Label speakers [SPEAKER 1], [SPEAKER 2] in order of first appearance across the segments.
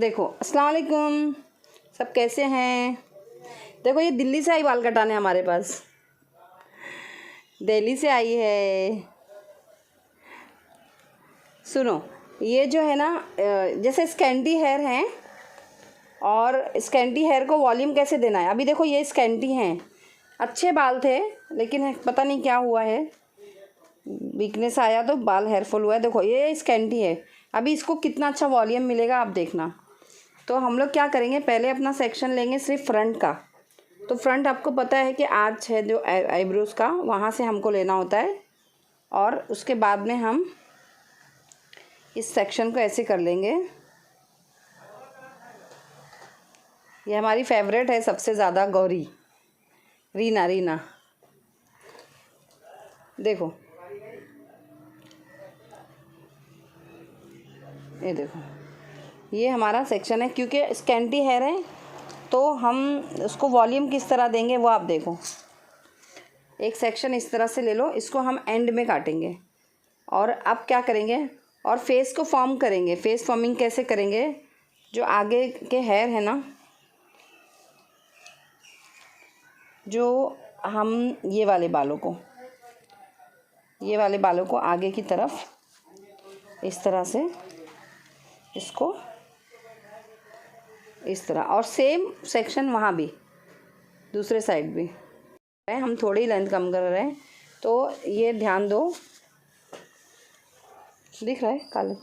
[SPEAKER 1] देखो, अस्सलाम वालेकुम। सब कैसे हैं? देखो, ये दिल्ली से आई बाल कटाने हमारे पास। दिल्ली से आई है। सुनो, ये जो है ना, जैसे स्कैंटी हेयर हैं, और स्कैंटी हेयर को वॉल्यूम कैसे देना है। अभी देखो, ये स्कैंटी हैं, अच्छे बाल थे, लेकिन पता नहीं क्या हुआ है, वीकनेस आया तो बाल हेयरफुल हुआ है। देखो, ये स्कैंटी है। अभी इसको कितना अच्छा वॉल्यूम मिलेगा आप देखना। तो हम लोग क्या करेंगे, पहले अपना सेक्शन लेंगे सिर्फ फ्रंट का। तो फ्रंट आपको पता है कि आर्च है जो आईब्रोज़ का, वहाँ से हमको लेना होता है। और उसके बाद में हम इस सेक्शन को ऐसे कर लेंगे। ये हमारी फेवरेट है सबसे ज़्यादा, गौरी, रीना। देखो, ये देखो, ये हमारा सेक्शन है। क्योंकि स्कैंटी हेयर है तो हम उसको वॉल्यूम किस तरह देंगे वो आप देखो। एक सेक्शन इस तरह से ले लो, इसको हम एंड में काटेंगे। और अब क्या करेंगे, और फेस को फॉर्म करेंगे। फेस फॉर्मिंग कैसे करेंगे, जो आगे के हेयर है ना, जो हम ये वाले बालों को आगे की तरफ इस तरह से, इसको इस तरह, और सेम सेक्शन वहाँ भी, दूसरे साइड भी। हम थोड़ी लेंथ कम कर रहे हैं, तो ये ध्यान दो। दिख रहा है काले,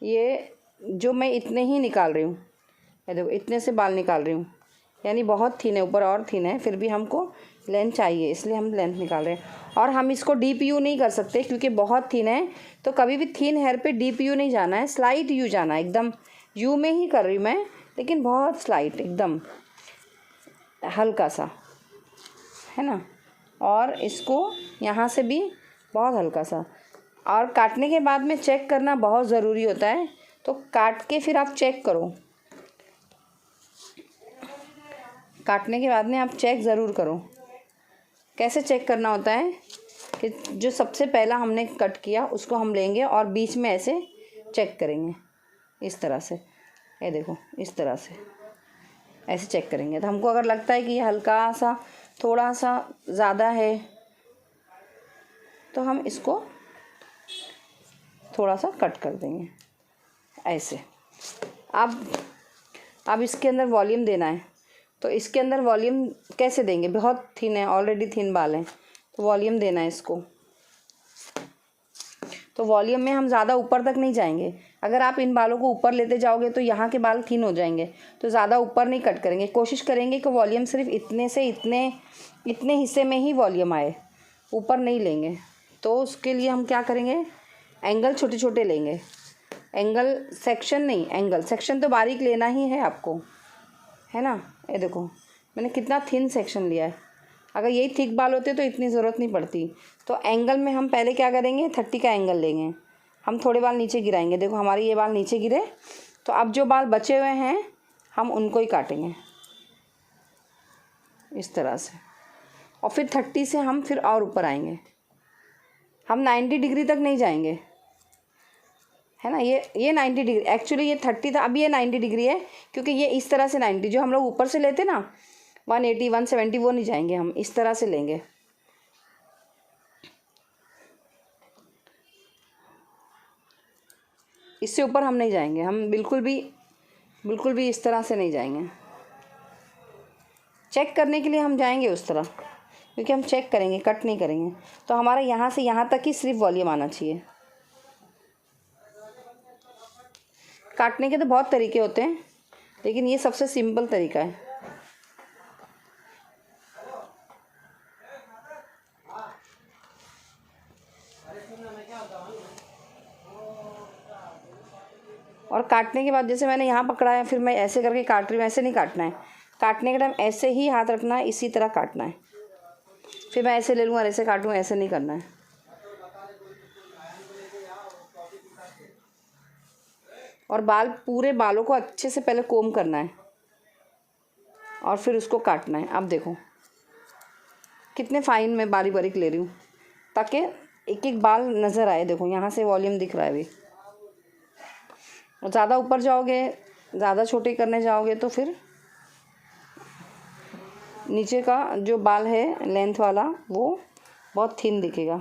[SPEAKER 1] ये जो मैं इतने ही निकाल रही हूँ, ये देखो, इतने से बाल निकाल रही हूँ, यानी बहुत थिन है, ऊपर और थिन है, फिर भी हमको लेंथ चाहिए, इसलिए हम लेंथ निकाल रहे हैं। और हम इसको डीप यू नहीं कर सकते क्योंकि बहुत थिन है। तो कभी भी थिन हेयर पे डीप यू नहीं जाना है, स्लाइट यू जाना है। एकदम यू में ही कर रही हूँ मैं, लेकिन बहुत स्लाइट, एकदम हल्का सा, है ना। और इसको यहाँ से भी बहुत हल्का सा। और काटने के बाद में चेक करना बहुत ज़रूरी होता है, तो काट के फिर आप चेक करो। काटने के बाद में आप चेक ज़रूर करो। कैसे चेक करना होता है कि जो सबसे पहला हमने कट किया उसको हम लेंगे और बीच में ऐसे चेक करेंगे, इस तरह से। ये देखो, इस तरह से ऐसे चेक करेंगे। तो हमको अगर लगता है कि ये हल्का सा, थोड़ा सा ज़्यादा है, तो हम इसको थोड़ा सा कट कर देंगे ऐसे। अब इसके अंदर वॉल्यूम देना है, तो इसके अंदर वॉल्यूम कैसे देंगे, बहुत थिन है, ऑलरेडी थिन बाल हैं, तो वॉल्यूम देना है इसको। तो वॉल्यूम में हम ज़्यादा ऊपर तक नहीं जाएंगे। अगर आप इन बालों को ऊपर लेते जाओगे तो यहाँ के बाल थिन हो जाएंगे, तो ज़्यादा ऊपर नहीं कट करेंगे। कोशिश करेंगे कि वॉल्यूम सिर्फ इतने से इतने हिस्से में ही वॉल्यूम आए, ऊपर नहीं लेंगे। तो उसके लिए हम क्या करेंगे, एंगल छोटे छोटे लेंगे। एंगल सेक्शन नहीं, एंगल सेक्शन तो बारीक लेना ही है आपको, है ना। ये देखो, मैंने कितना थिन सेक्शन लिया है। अगर यही थिक बाल होते तो इतनी ज़रूरत नहीं पड़ती। तो एंगल में हम पहले क्या करेंगे, 30 का एंगल लेंगे। हम थोड़े बाल नीचे गिराएंगे। देखो, हमारे ये बाल नीचे गिरे, तो अब जो बाल बचे हुए हैं हम उनको ही काटेंगे इस तरह से। और फिर 30 से हम फिर और ऊपर आएंगे। हम 90 डिग्री तक नहीं जाएंगे, है ना। ये 90 डिग्री, एक्चुअली ये 30 था, अभी ये 90 डिग्री है, क्योंकि ये इस तरह से 90, जो हम लोग ऊपर से लेते ना 180 170, वो नहीं जाएंगे, हम इस तरह से लेंगे। इससे ऊपर हम नहीं जाएंगे, हम बिल्कुल भी इस तरह से नहीं जाएंगे। चेक करने के लिए हम जाएंगे उस तरह, क्योंकि हम चेक करेंगे, कट नहीं करेंगे। तो हमारा यहाँ से यहाँ तक ही सिर्फ वॉल्यूम आना चाहिए। काटने के तो बहुत तरीके होते हैं, लेकिन ये सबसे सिंपल तरीका है। और काटने के बाद जैसे मैंने यहाँ पकड़ा है, फिर मैं ऐसे करके काट रही हूँ, ऐसे नहीं काटना है। काटने के टाइम ऐसे ही हाथ रखना है, इसी तरह काटना है। फिर मैं ऐसे ले लूँ और ऐसे काटूँ, ऐसे नहीं करना है। और पूरे बालों को अच्छे से पहले कोम करना है और फिर उसको काटना है। अब देखो कितने फाइन मैं बारीक बारीक ले रही हूँ, ताकि एक एक बाल नज़र आए। देखो, यहाँ से वॉल्यूम दिख रहा है अभी। ज़्यादा ऊपर जाओगे, ज़्यादा छोटे करने जाओगे तो फिर नीचे का जो बाल है लेंथ वाला वो बहुत थिन दिखेगा।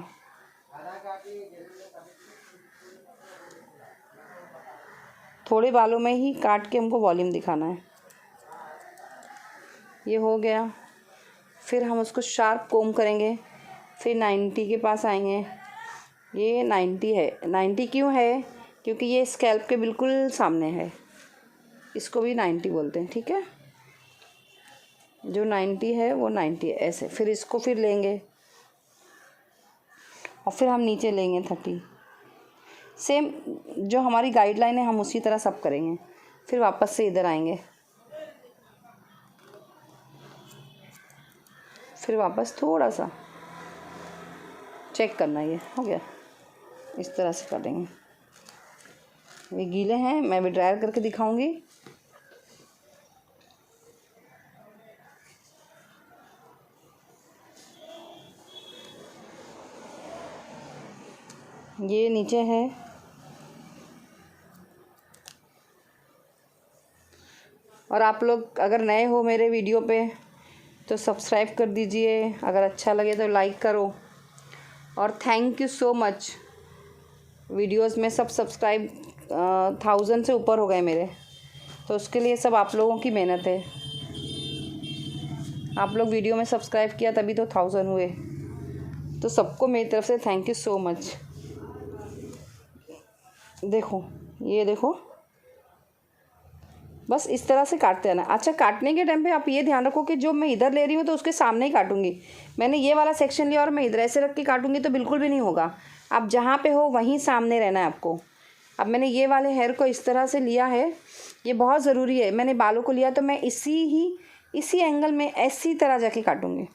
[SPEAKER 1] थोड़े बालों में ही काट के हमको वॉल्यूम दिखाना है। ये हो गया। फिर हम उसको शार्प कोम करेंगे, फिर 90 के पास आएंगे। ये 90 है। 90 क्यों है? क्योंकि ये स्कैल्प के बिल्कुल सामने है, इसको भी 90 बोलते हैं, ठीक है। जो 90 है वो 90 है, ऐसे। फिर इसको फिर लेंगे और फिर हम नीचे लेंगे 30। सेम जो हमारी गाइडलाइन है हम उसी तरह सब करेंगे। फिर वापस से इधर आएंगे, फिर वापस थोड़ा सा चेक करना। ये हो गया, इस तरह से कर देंगे। ये गीले हैं, मैं भी ड्रायर करके दिखाऊंगी। ये नीचे है। और आप लोग अगर नए हो मेरे वीडियो पे तो सब्सक्राइब कर दीजिए, अगर अच्छा लगे तो लाइक करो। और thank you so much. Videos में सब सब्सक्राइब 1000 से ऊपर हो गए मेरे, तो उसके लिए सब आप लोगों की मेहनत है। आप लोग वीडियो में सब्सक्राइब किया तभी तो 1000 हुए। तो सबको मेरी तरफ से थैंक यू सो मच। देखो, ये देखो, बस इस तरह से काटते हैं ना। अच्छा, काटने के टाइम पे आप ये ध्यान रखो कि जो मैं इधर ले रही हूँ तो उसके सामने ही काटूंगी। मैंने ये वाला सेक्शन लिया और मैं इधर ऐसे रख के काटूंगी तो बिल्कुल भी नहीं होगा। आप जहाँ पे हो वहीं सामने रहना है आपको। अब मैंने ये वाले हेयर को इस तरह से लिया है, ये बहुत ज़रूरी है। मैंने बालों को लिया तो मैं इसी एंगल में ऐसी तरह जाके काटूंगी।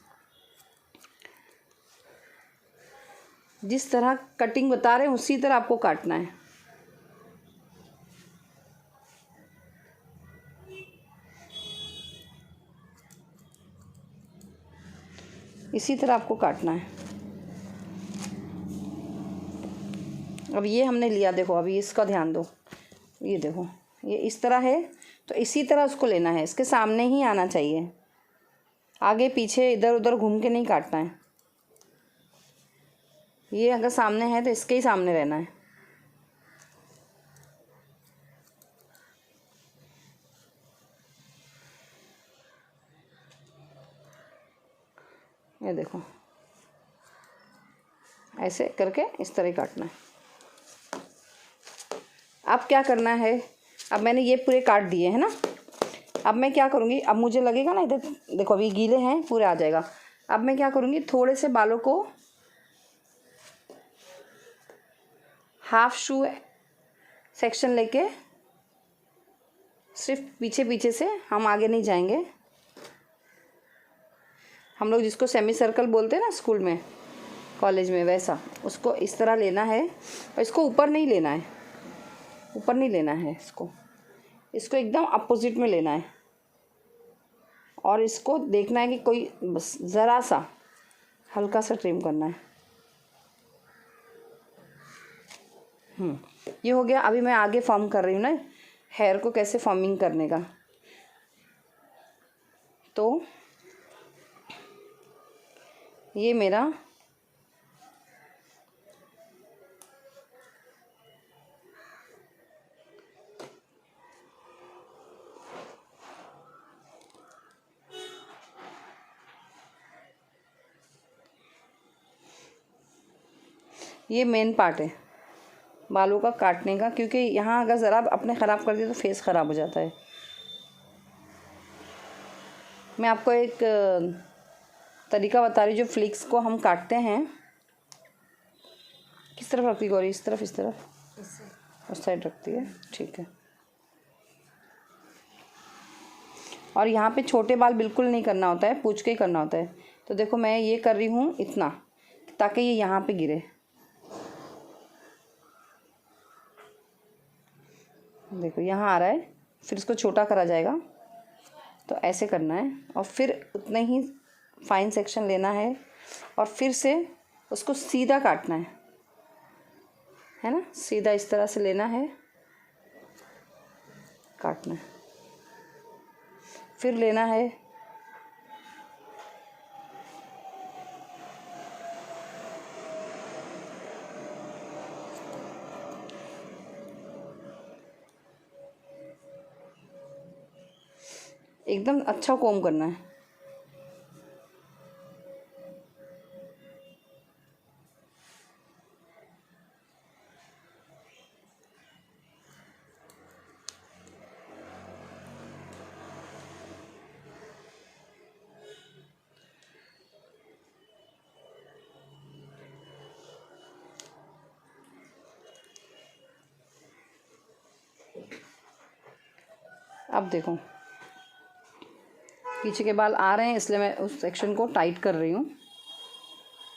[SPEAKER 1] जिस तरह कटिंग बता रहे हैं उसी तरह आपको काटना है। इसी तरह आपको काटना है। अब ये हमने लिया, देखो अभी इसका ध्यान दो। ये देखो, ये इस तरह है तो इसी तरह उसको लेना है। इसके सामने ही आना चाहिए, आगे पीछे इधर उधर घूम के नहीं काटना है। ये अगर सामने है तो इसके ही सामने रहना है। ये देखो, ऐसे करके इस तरह काटना है। अब क्या करना है, अब मैंने ये पूरे काट दिए हैं ना। अब मैं क्या करूँगी, अब मुझे लगेगा ना इधर, देखो अभी गीले हैं, पूरे आ जाएगा। अब मैं क्या करूँगी, थोड़े से बालों को हाफ शू सेक्शन लेके सिर्फ पीछे पीछे से, हम आगे नहीं जाएंगे। हम लोग जिसको सेमी सर्कल बोलते हैं ना स्कूल में, कॉलेज में, वैसा उसको इस तरह लेना है। और इसको ऊपर नहीं लेना है, ऊपर नहीं लेना है इसको एकदम अपोजिट में लेना है। और इसको देखना है कि कोई बस ज़रा सा हल्का सा ट्रिम करना है। ये हो गया। अभी मैं आगे फॉर्म कर रही हूँ ना हेयर को, कैसे फॉर्मिंग करने का। तो ये मेरा ये मेन पार्ट है बालों का काटने का, क्योंकि यहाँ अगर ज़रा अपने ख़राब कर दिए तो फेस ख़राब हो जाता है। मैं आपको एक तरीका बता रही हूँ, जो फ्लिक्स को हम काटते हैं। किस तरफ रखती गौरी? इस तरफ, इस तरफ, उस साइड रखती है, ठीक है। और यहाँ पे छोटे बाल बिल्कुल नहीं करना होता है, पूछ के ही करना होता है। तो देखो मैं ये कर रही हूँ इतना, ताकि ये यहाँ पे गिरे। देखो यहाँ आ रहा है, फिर इसको छोटा करा जाएगा, तो ऐसे करना है। और फिर उतने ही फाइन सेक्शन लेना है और फिर से उसको सीधा काटना है ना, सीधा इस तरह से लेना है। काटना है। फिर लेना है एकदम अच्छा कोम करना है। अब देखो पीछे के बाल आ रहे हैं, इसलिए मैं उस सेक्शन को टाइट कर रही हूँ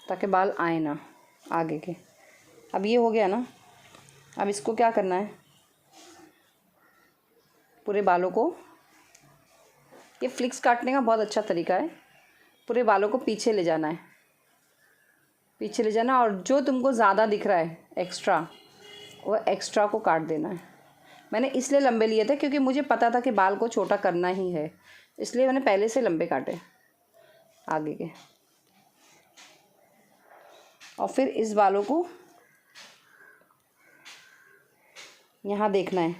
[SPEAKER 1] ताकि बाल आए ना आगे के। अब ये हो गया ना, अब इसको क्या करना है, पूरे बालों को, ये फ्लिक्स काटने का बहुत अच्छा तरीका है, पूरे बालों को पीछे ले जाना है, पीछे ले जाना, और जो तुमको ज़्यादा दिख रहा है एक्स्ट्रा, वो एक्स्ट्रा को काट देना है। मैंने इसलिए लंबे लिए थे क्योंकि मुझे पता था कि बाल को छोटा करना ही है, इसलिए मैंने पहले से लंबे काटे आगे के। और फिर इस बालों को यहाँ देखना है,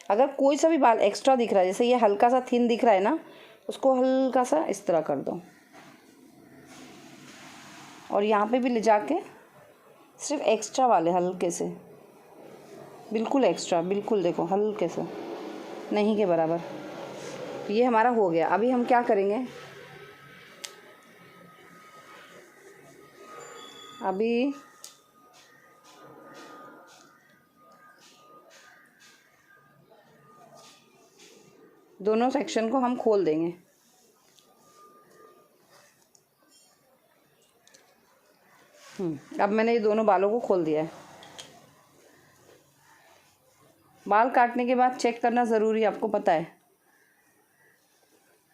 [SPEAKER 1] अगर कोई सा भी बाल एक्स्ट्रा दिख रहा है, जैसे ये हल्का सा थिन दिख रहा है ना, उसको हल्का सा इस तरह कर दो, और यहाँ पे भी ले जाके सिर्फ एक्स्ट्रा वाले हल्के से, बिल्कुल एक्स्ट्रा, बिल्कुल देखो हल्के से, नहीं के बराबर। ये हमारा हो गया। अभी हम क्या करेंगे, अभी दोनों सेक्शन को हम खोल देंगे। अब मैंने ये दोनों बालों को खोल दिया है। बाल काटने के बाद चेक करना ज़रूरी है, आपको पता है,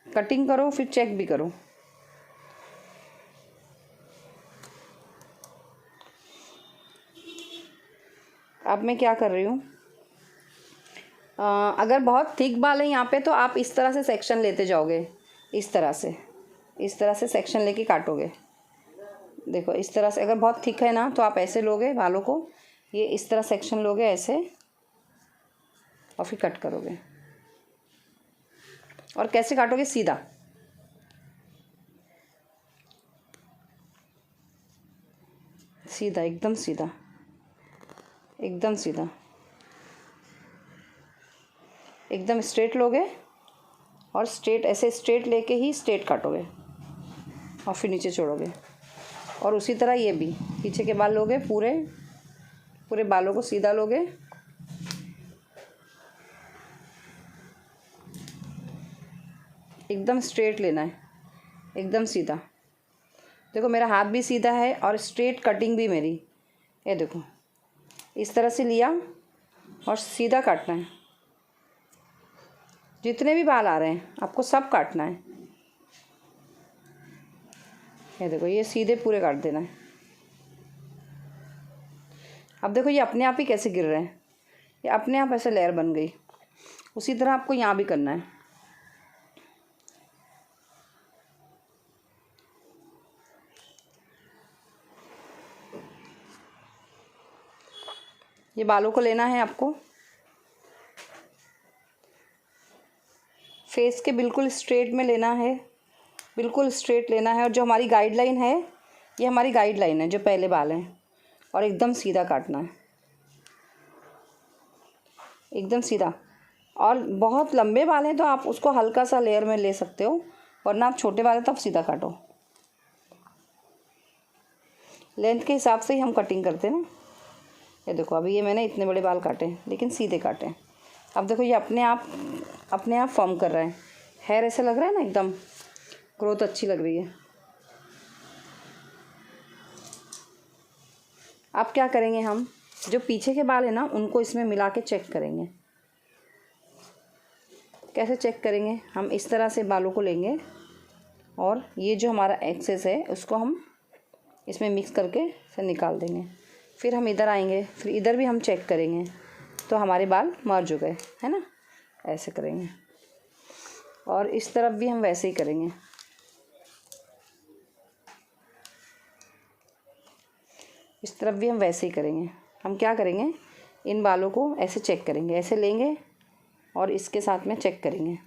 [SPEAKER 1] कटिंग करो फिर चेक भी करो। अब मैं क्या कर रही हूँ, अगर बहुत थिक बाल है यहाँ पे तो आप इस तरह से सेक्शन लेते जाओगे, इस तरह से सेक्शन लेके काटोगे। देखो इस तरह से, अगर बहुत थिक है ना तो आप ऐसे लोगे बालों को, ये इस तरह सेक्शन लोगे ऐसे, और फिर कट करोगे। और कैसे काटोगे, सीधा, सीधा, एकदम सीधा, एकदम सीधा, एकदम स्ट्रेट लोगे, और स्ट्रेट ऐसे स्ट्रेट लेके ही स्ट्रेट काटोगे, और फिर नीचे छोड़ोगे। और उसी तरह ये भी पीछे के बाल लोगे, पूरे पूरे बालों को सीधा लोगे, एकदम स्ट्रेट लेना है, एकदम सीधा। देखो मेरा हाथ भी सीधा है और स्ट्रेट कटिंग भी मेरी, ये देखो इस तरह से लिया और सीधा काटना है। जितने भी बाल आ रहे हैं आपको सब काटना है। ये देखो ये सीधे पूरे काट देना है। अब देखो ये अपने आप ही कैसे गिर रहे हैं, ये अपने आप ऐसे लेयर बन गई। उसी तरह आपको यहाँ भी करना है। ये बालों को लेना है आपको, फेस के बिल्कुल स्ट्रेट में लेना है, बिल्कुल स्ट्रेट लेना है। और जो हमारी गाइडलाइन है, ये हमारी गाइडलाइन है, जो पहले बाल हैं, और एकदम सीधा काटना है, एकदम सीधा। और बहुत लंबे बाल हैं तो आप उसको हल्का सा लेयर में ले सकते हो, वरना आप छोटे बाल हैं तो आप सीधा काटो। लेंथ के हिसाब से ही हम कटिंग करते हैं ना। ये देखो अभी ये मैंने इतने बड़े बाल काटे लेकिन सीधे काटे। अब देखो ये अपने आप फॉर्म कर रहा है, हेयर ऐसे लग रहा है ना, एकदम ग्रोथ अच्छी लग रही है। अब क्या करेंगे, हम जो पीछे के बाल है ना उनको इसमें मिला के चेक करेंगे। कैसे चेक करेंगे, हम इस तरह से बालों को लेंगे और ये जो हमारा एक्सेस है उसको हम इसमें मिक्स करके से निकाल देंगे। फिर हम इधर आएंगे, फिर इधर भी हम चेक करेंगे, तो हमारे बाल मर्ज हो गए, है ना। ऐसे करेंगे, और इस तरफ भी हम वैसे ही करेंगे। इस तरफ भी हम वैसे ही करेंगे। हम क्या करेंगे, इन बालों को ऐसे चेक करेंगे, ऐसे लेंगे और इसके साथ में चेक करेंगे,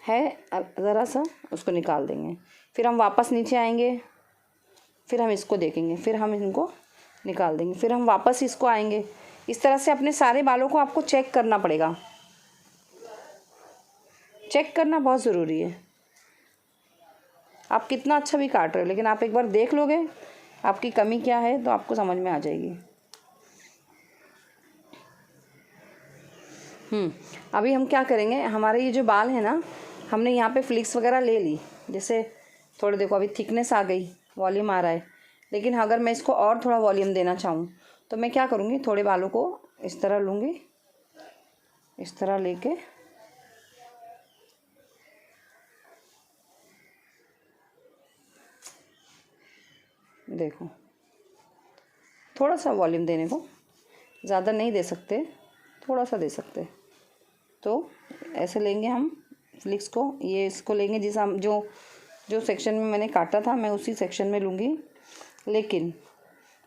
[SPEAKER 1] है ज़रा सा, उसको निकाल देंगे। फिर हम वापस नीचे आएंगे, फिर हम इसको देखेंगे, फिर हम इनको निकाल देंगे, फिर हम वापस इसको आएंगे। इस तरह से अपने सारे बालों को आपको चेक करना पड़ेगा। चेक करना बहुत ज़रूरी है। आप कितना अच्छा भी काट रहे हो, लेकिन आप एक बार देख लोगे आपकी कमी क्या है तो आपको समझ में आ जाएगी। अभी हम क्या करेंगे, हमारे ये जो बाल है ना, हमने यहाँ पे फ्लिक्स वगैरह ले ली, जैसे थोड़े देखो अभी थिकनेस आ गई, वॉल्यूम आ रहा है। लेकिन अगर मैं इसको और थोड़ा वॉल्यूम देना चाहूँ तो मैं क्या करूँगी, थोड़े बालों को इस तरह लूँगी, इस तरह लेके देखो, थोड़ा सा वॉल्यूम देने को, ज़्यादा नहीं दे सकते, थोड़ा सा दे सकते। तो ऐसे लेंगे हम फ्लिक्स को, ये इसको लेंगे जिस हम जो सेक्शन में मैंने काटा था मैं उसी सेक्शन में लूँगी। लेकिन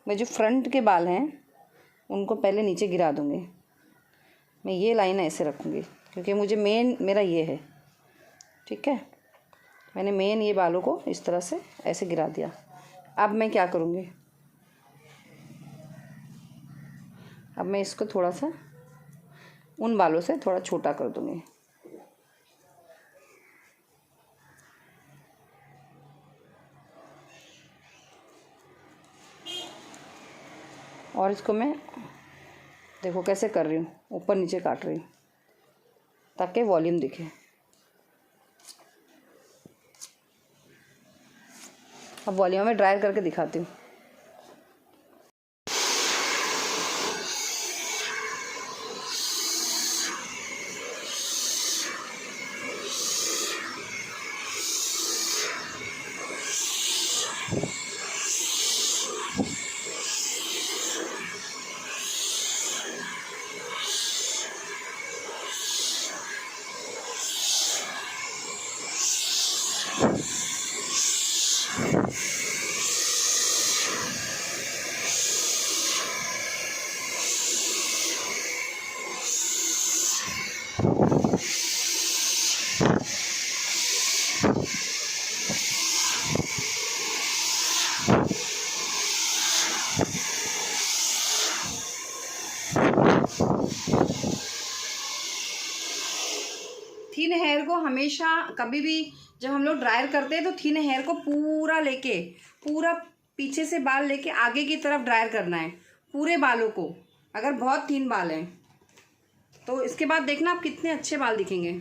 [SPEAKER 1] मैं जो फ्रंट के बाल हैं उनको पहले नीचे गिरा दूँगी। मैं ये लाइन ऐसे रखूँगी क्योंकि मुझे मेन मेरा ये है, ठीक है। मैंने मेन ये बालों को इस तरह से ऐसे गिरा दिया। अब मैं क्या करूँगी, अब मैं इसको थोड़ा सा उन बालों से थोड़ा छोटा कर दूँगी। और इसको मैं देखो कैसे कर रही हूँ, ऊपर नीचे काट रही हूँ ताकि वॉल्यूम दिखे। अब वॉल्यूम में ड्रायर करके दिखाती हूँ। थिन हेयर को हमेशा कभी भी जब हम लोग ड्रायर करते हैं तो थिन हेयर को पूरा लेके, पूरा पीछे से बाल लेके आगे की तरफ ड्रायर करना है, पूरे बालों को। अगर बहुत थिन बाल हैं तो इसके बाद देखना आप कितने अच्छे बाल दिखेंगे।